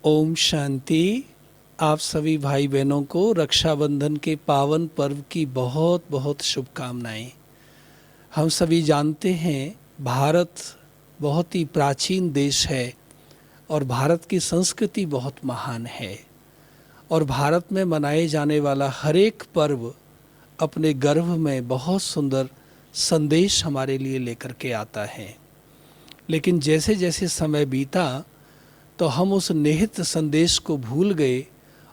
ओम शांति। आप सभी भाई बहनों को रक्षाबंधन के पावन पर्व की बहुत बहुत शुभकामनाएं। हम सभी जानते हैं भारत बहुत ही प्राचीन देश है और भारत की संस्कृति बहुत महान है और भारत में मनाए जाने वाला हर एक पर्व अपने गर्भ में बहुत सुंदर संदेश हमारे लिए लेकर के आता है। लेकिन जैसे जैसे समय बीता तो हम उस निहित संदेश को भूल गए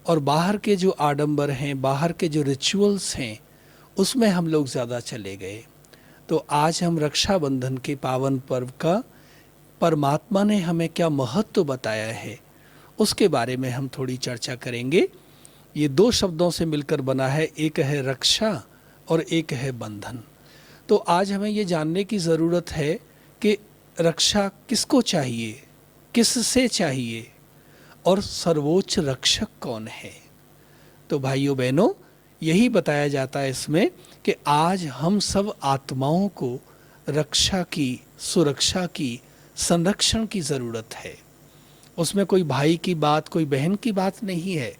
और बाहर के जो आडंबर हैं, बाहर के जो रिचुअल्स हैं, उसमें हम लोग ज़्यादा चले गए। तो आज हम रक्षाबंधन के पावन पर्व का परमात्मा ने हमें क्या महत्व बताया है उसके बारे में हम थोड़ी चर्चा करेंगे। ये दो शब्दों से मिलकर बना है, एक है रक्षा और एक है बंधन। तो आज हमें ये जानने की ज़रूरत है कि रक्षा किसको चाहिए, किससे चाहिए और सर्वोच्च रक्षक कौन है। तो भाइयों बहनों, यही बताया जाता है इसमें कि आज हम सब आत्माओं को रक्षा की, सुरक्षा की, संरक्षण की ज़रूरत है। उसमें कोई भाई की बात, कोई बहन की बात नहीं है,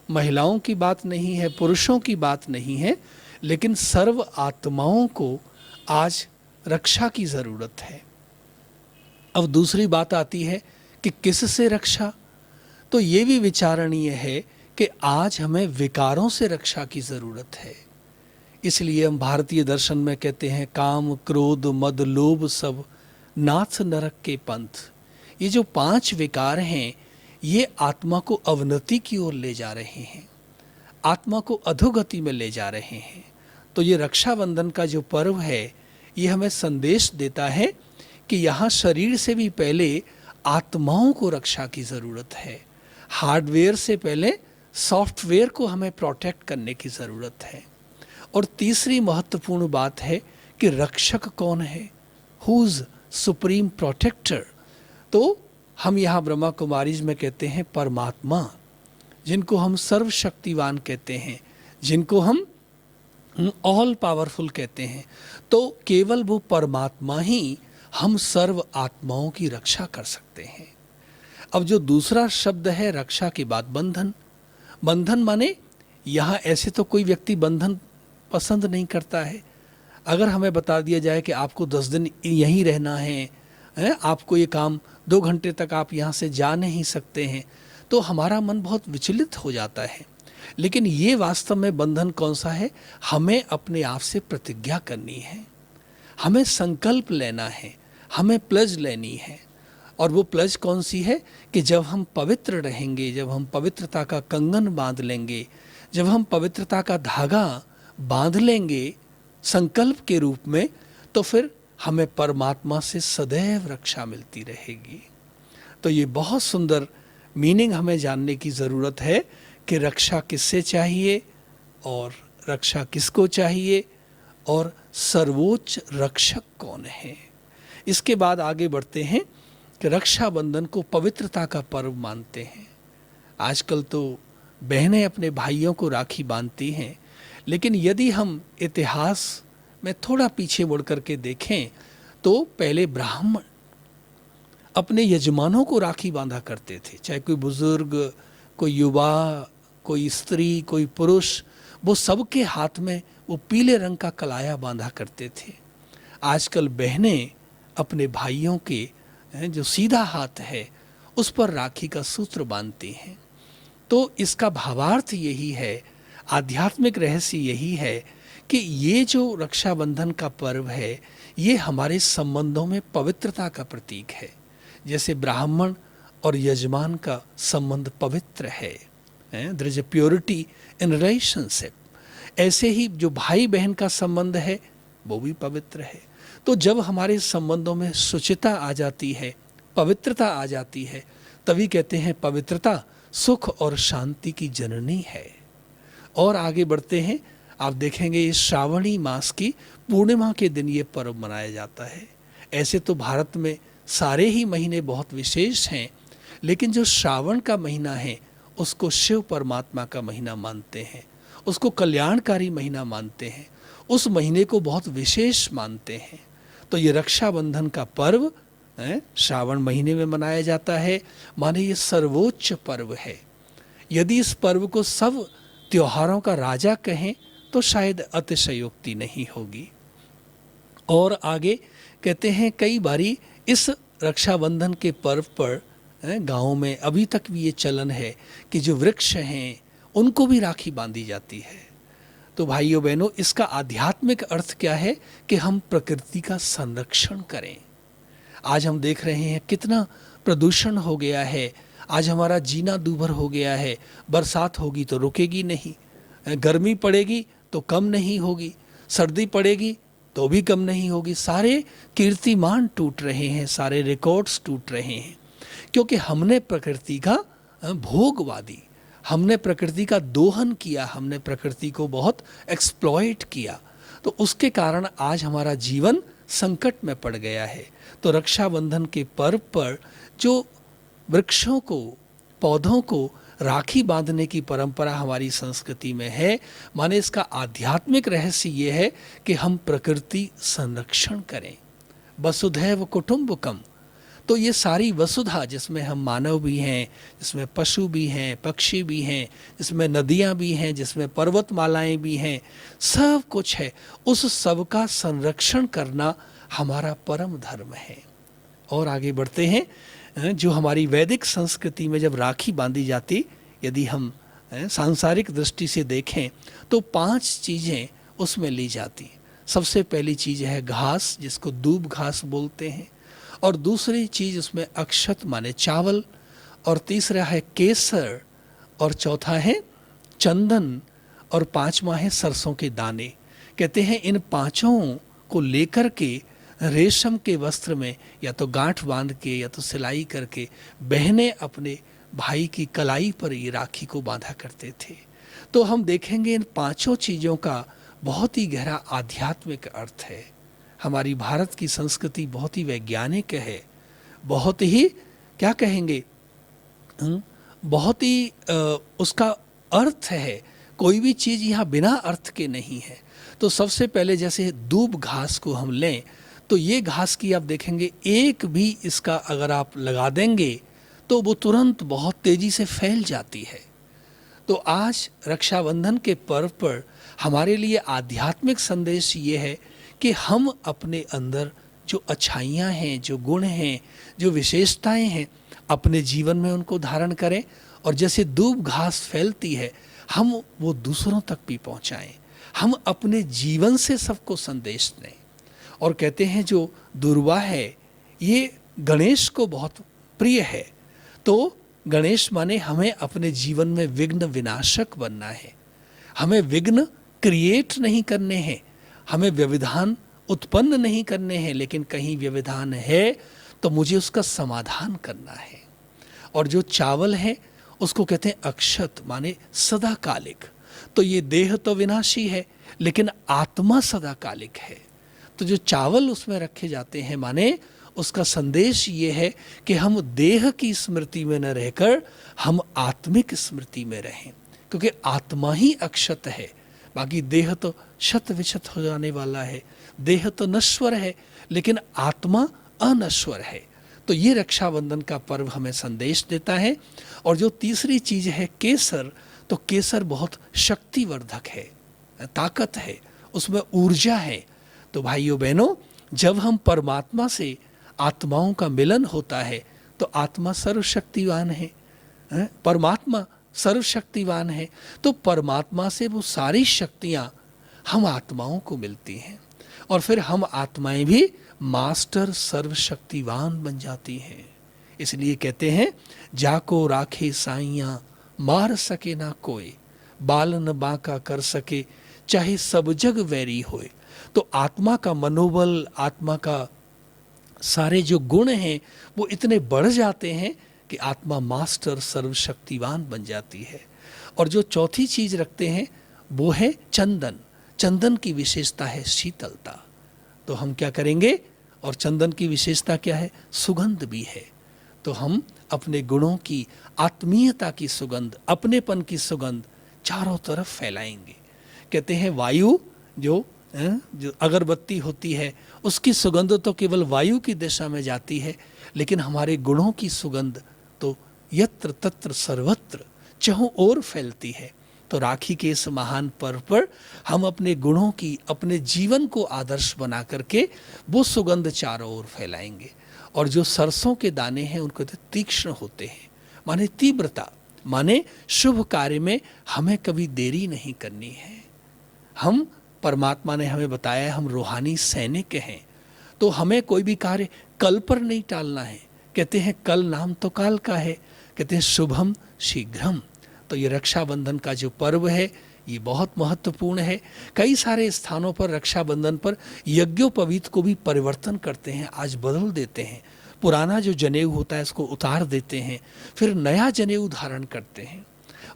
महिलाओं की बात नहीं है, पुरुषों की बात नहीं है, लेकिन सर्व आत्माओं को आज रक्षा की ज़रूरत है। अब दूसरी बात आती है कि किससे रक्षा। तो ये भी विचारणीय है कि आज हमें विकारों से रक्षा की ज़रूरत है। इसलिए हम भारतीय दर्शन में कहते हैं काम क्रोध मद लोभ सब नाथ नरक के पंथ। ये जो 5 विकार हैं ये आत्मा को अवनति की ओर ले जा रहे हैं, आत्मा को अधोगति में ले जा रहे हैं। तो ये रक्षाबंधन का जो पर्व है ये हमें संदेश देता है कि यहाँ शरीर से भी पहले आत्माओं को रक्षा की ज़रूरत है। हार्डवेयर से पहले सॉफ्टवेयर को हमें प्रोटेक्ट करने की ज़रूरत है। और तीसरी महत्वपूर्ण बात है कि रक्षक कौन है, हुज सुप्रीम प्रोटेक्टर। तो हम यहाँ ब्रह्मा कुमारीज में कहते हैं परमात्मा, जिनको हम सर्वशक्तिवान कहते हैं, जिनको हम ऑल पावरफुल कहते हैं। तो केवल वो परमात्मा ही हम सर्व आत्माओं की रक्षा कर सकते हैं। अब जो दूसरा शब्द है रक्षा के बाद बंधन। बंधन माने यहाँ ऐसे तो कोई व्यक्ति बंधन पसंद नहीं करता है। अगर हमें बता दिया जाए कि आपको 10 दिन यहीं रहना है, आपको ये काम 2 घंटे तक आप यहाँ से जा नहीं सकते हैं, तो हमारा मन बहुत विचलित हो जाता है। लेकिन ये वास्तव में बंधन कौन सा है? हमें अपने आप से प्रतिज्ञा करनी है, हमें संकल्प लेना है, हमें प्लज लेनी है। और वो प्लज कौन सी है कि जब हम पवित्र रहेंगे, जब हम पवित्रता का कंगन बांध लेंगे, जब हम पवित्रता का धागा बांध लेंगे संकल्प के रूप में, तो फिर हमें परमात्मा से सदैव रक्षा मिलती रहेगी। तो ये बहुत सुंदर मीनिंग हमें जानने की ज़रूरत है कि रक्षा किससे चाहिए और रक्षा किसको चाहिए और सर्वोच्च रक्षक कौन है। इसके बाद आगे बढ़ते हैं कि रक्षाबंधन को पवित्रता का पर्व मानते हैं। आजकल तो बहनें अपने भाइयों को राखी बांधती हैं, लेकिन यदि हम इतिहास में थोड़ा पीछे मुड़ करके देखें तो पहले ब्राह्मण अपने यजमानों को राखी बांधा करते थे। चाहे कोई बुजुर्ग, कोई युवा, कोई स्त्री, कोई पुरुष, वो सबके हाथ में वो पीले रंग का कलाया बांधा करते थे। आजकल बहनें अपने भाइयों के जो सीधा हाथ है उस पर राखी का सूत्र बांधती हैं। तो इसका भावार्थ यही है, आध्यात्मिक रहस्य यही है कि ये जो रक्षाबंधन का पर्व है ये हमारे संबंधों में पवित्रता का प्रतीक है। जैसे ब्राह्मण और यजमान का संबंध पवित्र है, there is a purity in relationship, ऐसे ही जो भाई बहन का संबंध है वो भी पवित्र है। तो जब हमारे संबंधों में शुचिता आ जाती है, पवित्रता आ जाती है, तभी कहते हैं पवित्रता सुख और शांति की जननी है। और आगे बढ़ते हैं, आप देखेंगे इस श्रावणी मास की पूर्णिमा के दिन ये पर्व मनाया जाता है। ऐसे तो भारत में सारे ही महीने बहुत विशेष हैं, लेकिन जो श्रावण का महीना है उसको शिव परमात्मा का महीना मानते हैं, उसको कल्याणकारी महीना मानते हैं, उस महीने को बहुत विशेष मानते हैं। तो ये रक्षाबंधन का पर्व श्रावण महीने में मनाया जाता है, माने ये सर्वोच्च पर्व है। यदि इस पर्व को सब त्योहारों का राजा कहें तो शायद अतिशयोक्ति नहीं होगी। और आगे कहते हैं कई बारी इस रक्षाबंधन के पर्व पर गाँव में अभी तक भी ये चलन है कि जो वृक्ष हैं उनको भी राखी बांधी जाती है। तो भाइयों बहनों, इसका आध्यात्मिक अर्थ क्या है कि हम प्रकृति का संरक्षण करें। आज हम देख रहे हैं कितना प्रदूषण हो गया है, आज हमारा जीना दूभर हो गया है। बरसात होगी तो रुकेगी नहीं, गर्मी पड़ेगी तो कम नहीं होगी, सर्दी पड़ेगी तो भी कम नहीं होगी। सारे कीर्तिमान टूट रहे हैं, सारे रिकॉर्ड्स टूट रहे हैं, क्योंकि हमने प्रकृति का भोगवादी, हमने प्रकृति का दोहन किया, हमने प्रकृति को बहुत एक्सप्लॉइट किया। तो उसके कारण आज हमारा जीवन संकट में पड़ गया है। तो रक्षाबंधन के पर्व पर जो वृक्षों को, पौधों को राखी बांधने की परंपरा हमारी संस्कृति में है, माने इसका आध्यात्मिक रहस्य ये है कि हम प्रकृति संरक्षण करें। वसुधैव कुटुंबकम, तो ये सारी वसुधा जिसमें हम मानव भी हैं, जिसमें पशु भी हैं, पक्षी भी हैं, जिसमें नदियाँ भी हैं, जिसमें पर्वतमालाएं भी हैं, सब कुछ है, उस सब का संरक्षण करना हमारा परम धर्म है। और आगे बढ़ते हैं, जो हमारी वैदिक संस्कृति में जब राखी बांधी जाती, यदि हम सांसारिक दृष्टि से देखें तो 5 चीज़ें उसमें ली जाती। सबसे पहली चीज़ है घास, जिसको दूब घास बोलते हैं, और दूसरी चीज़ उसमें अक्षत माने चावल, और तीसरा है केसर, और चौथा है चंदन, और 5वां है सरसों के दाने। कहते हैं इन 5 को लेकर के रेशम के वस्त्र में या तो गांठ बांध के या तो सिलाई करके बहनें अपने भाई की कलाई पर ये राखी को बांधा करते थे। तो हम देखेंगे इन 5 चीज़ों का बहुत ही गहरा आध्यात्मिक अर्थ है। हमारी भारत की संस्कृति बहुत ही वैज्ञानिक है, बहुत ही क्या कहेंगे, बहुत ही उसका अर्थ है। कोई भी चीज़ यहाँ बिना अर्थ के नहीं है। तो सबसे पहले जैसे दूब घास को हम लें तो ये घास की आप देखेंगे एक भी इसका अगर आप लगा देंगे तो वो तुरंत बहुत तेज़ी से फैल जाती है। तो आज रक्षाबंधन के पर्व पर हमारे लिए आध्यात्मिक संदेश ये है कि हम अपने अंदर जो अच्छाइयाँ हैं, जो गुण हैं, जो विशेषताएं हैं, अपने जीवन में उनको धारण करें, और जैसे दूब घास फैलती है हम वो दूसरों तक भी पहुँचाएँ। हम अपने जीवन से सबको संदेश दें। और कहते हैं जो दुर्वा है ये गणेश को बहुत प्रिय है। तो गणेश माने हमें अपने जीवन में विघ्न विनाशक बनना है, हमें विघ्न क्रिएट नहीं करने हैं, हमें व्यवधान उत्पन्न नहीं करने हैं, लेकिन कहीं व्यवधान है तो मुझे उसका समाधान करना है। और जो चावल है उसको कहते हैं अक्षत माने सदाकालिक। तो ये देह तो विनाशी है लेकिन आत्मा सदाकालिक है। तो जो चावल उसमें रखे जाते हैं माने उसका संदेश ये है कि हम देह की स्मृति में न रहकर हम आत्मिक स्मृति में रहें, क्योंकि आत्मा ही अक्षत है, बाकी देह तो शत विशत हो जाने वाला है। देह तो नश्वर है लेकिन आत्मा अनश्वर है। तो ये रक्षाबंधन का पर्व हमें संदेश देता है। और जो तीसरी चीज़ है केसर, तो केसर बहुत शक्तिवर्धक है, ताकत है, उसमें ऊर्जा है। तो भाइयों बहनों, जब हम परमात्मा से आत्माओं का मिलन होता है तो आत्मा सर्वशक्तिवान है, परमात्मा सर्वशक्तिवान है। तो परमात्मा से वो सारी शक्तियाँ हम आत्माओं को मिलती हैं और फिर हम आत्माएं भी मास्टर सर्वशक्तिवान बन जाती हैं। इसलिए कहते हैं जाको राखे साइयाँ मार सके ना कोई, बाल न बांका कर सके चाहे सब जग वैरी होए। तो आत्मा का मनोबल, आत्मा का सारे जो गुण हैं वो इतने बढ़ जाते हैं कि आत्मा मास्टर सर्वशक्तिवान बन जाती है। और जो चौथी चीज़ रखते हैं वो है चंदन। चंदन की विशेषता है शीतलता। तो हम क्या करेंगे, और चंदन की विशेषता क्या है, सुगंध भी है। तो हम अपने गुणों की, आत्मीयता की सुगंध, अपनेपन की सुगंध चारों तरफ फैलाएंगे। कहते हैं वायु जो जो अगरबत्ती होती है उसकी सुगंध तो केवल वायु की दिशा में जाती है, लेकिन हमारे गुणों की सुगंध तो यत्र तत्र सर्वत्र चहुं ओर फैलती है। तो राखी के इस महान पर्व पर हम अपने गुणों की, अपने जीवन को आदर्श बना करके वो सुगंध चारों ओर फैलाएंगे। और जो सरसों के दाने हैं उनको तो तीक्ष्ण होते हैं, माने तीव्रता, माने शुभ कार्य में हमें कभी देरी नहीं करनी है। हम, परमात्मा ने हमें बताया, हम रूहानी सैनिक हैं, तो हमें कोई भी कार्य कल पर नहीं टालना है। कहते हैं कल नाम तो काल का है, कहते हैं शुभम शीघ्रम। तो ये रक्षाबंधन का जो पर्व है ये बहुत महत्वपूर्ण है। कई सारे स्थानों पर रक्षाबंधन पर यज्ञोपवीत को भी परिवर्तन करते हैं, आज बदल देते हैं। पुराना जो जनेऊ होता है इसको उतार देते हैं, फिर नया जनेऊ धारण करते हैं।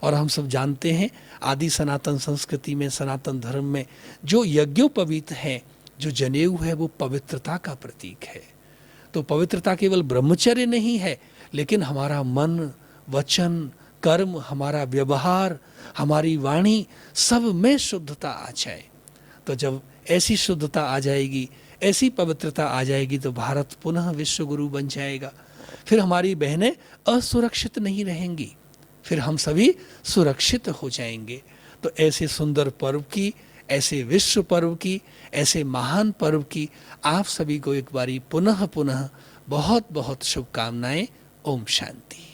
और हम सब जानते हैं आदि सनातन संस्कृति में, सनातन धर्म में जो यज्ञोपवीत है, जो जनेऊ है, वो पवित्रता का प्रतीक है। तो पवित्रता केवल ब्रह्मचर्य नहीं है, लेकिन हमारा मन, वचन, कर्म, हमारा व्यवहार, हमारी वाणी, सब में शुद्धता आ जाए। तो जब ऐसी शुद्धता आ जाएगी, ऐसी पवित्रता आ जाएगी, तो भारत पुनः विश्व गुरु बन जाएगा। फिर हमारी बहनें असुरक्षित नहीं रहेंगी, फिर हम सभी सुरक्षित हो जाएंगे। तो ऐसे सुंदर पर्व की, ऐसे विश्व पर्व की, ऐसे महान पर्व की आप सभी को एक बारी पुनः पुनः बहुत बहुत शुभकामनाएं। ओम शांति।